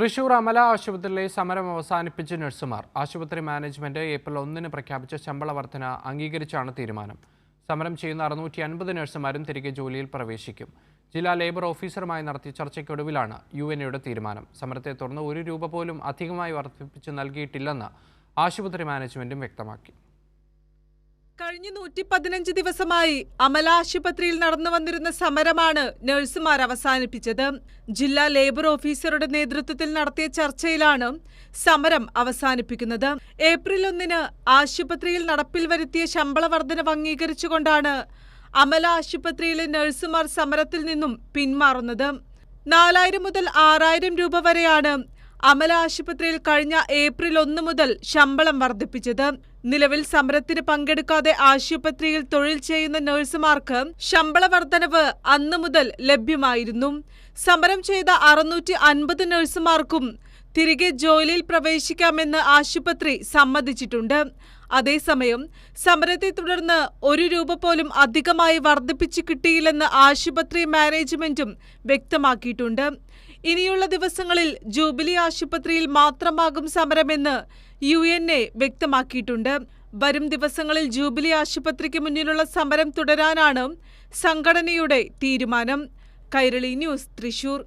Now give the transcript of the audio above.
തൃശൂർ അമല ആശുപത്രിയിലെ സമരം അവസാനിപ്പിച്ച് നഴ്സുമാർ. ആശുപത്രി മാനേജ്മെന്റ് ഏപ്രിൽ 1-ന് പ്രഖ്യാപിച്ച ശമ്പള വർധന അംഗീകരിച്ചാണ് തീരുമാനം. സമരം ചെയ്യുന്ന 650 നഴ്സുമാരും തിരികെ ജോലിയിൽ പ്രവേശിക്കും. ജില്ലാ ലേബർ ഓഫീസറുമായി നടത്തിയ ചർച്ചയ്ക്കൊടുവിലാണ് യുഎൻഎയുടെ തീരുമാനം. സമരത്തെ തുടർന്ന് ₹1 പോലും അധികമായി വർദ്ധിപ്പിച്ച് നൽകിയിട്ടില്ലെന്ന് ആശുപത്രി മാനേജ്മെന്റും വ്യക്തമാക്കി. കഴിഞ്ഞ 115 ദിവസമായി അമല ആശുപത്രിയിൽ നടന്നു വന്നിരുന്ന സമരമാണ് നഴ്സുമാർ അവസാനിപ്പിച്ചത്. ജില്ലാ ലേബർ ഓഫീസറുടെ നേതൃത്വത്തിൽ നടത്തിയ ചർച്ചയിലാണ് സമരം അവസാനിപ്പിക്കുന്നത്. ഏപ്രിൽ 1-ന് ആശുപത്രിയിൽ നടപ്പിൽ വരുത്തിയ ശമ്പള വർധനവ് അംഗീകരിച്ചുകൊണ്ടാണ് അമല ആശുപത്രിയിലെ നഴ്സുമാർ സമരത്തിൽ നിന്നും പിന്മാറുന്നത്. 4000 മുതൽ 6000 രൂപ വരെയാണ് അമല ആശുപത്രിയിൽ കഴിഞ്ഞ ഏപ്രിൽ 1 മുതൽ ശമ്പളം വർദ്ധിപ്പിച്ചത്. നിലവിൽ സമരത്തിന് പങ്കെടുക്കാതെ ആശുപത്രിയിൽ തൊഴിൽ ചെയ്യുന്ന നഴ്സുമാർക്ക് ശമ്പള വർധനവ് അന്നു മുതൽ ലഭ്യമായിരുന്നു. സമരം ചെയ്ത 650 നഴ്സുമാർക്കും തിരികെ ജോലിയിൽ പ്രവേശിക്കാമെന്ന് ആശുപത്രി സമ്മതിച്ചിട്ടുണ്ട്. അതേസമയം സമരത്തെ തുടർന്ന് ₹1 പോലും അധികമായി വർദ്ധിപ്പിച്ചു കിട്ടിയില്ലെന്ന് ആശുപത്രി മാനേജ്മെന്റും വ്യക്തമാക്കിയിട്ടുണ്ട്. ഇനിയുള്ള ദിവസങ്ങളിൽ ജൂബിലി ആശുപത്രിയിൽ മാത്രമാകും സമരമെന്ന് യുഎൻഎ വ്യക്തമാക്കിയിട്ടുണ്ട്. വരും ദിവസങ്ങളിൽ ജൂബിലി ആശുപത്രിക്ക് മുന്നിലുള്ള സമരം തുടരാനാണ് സംഘടനയുടെ തീരുമാനം. കൈരളി ന്യൂസ്, തൃശൂർ.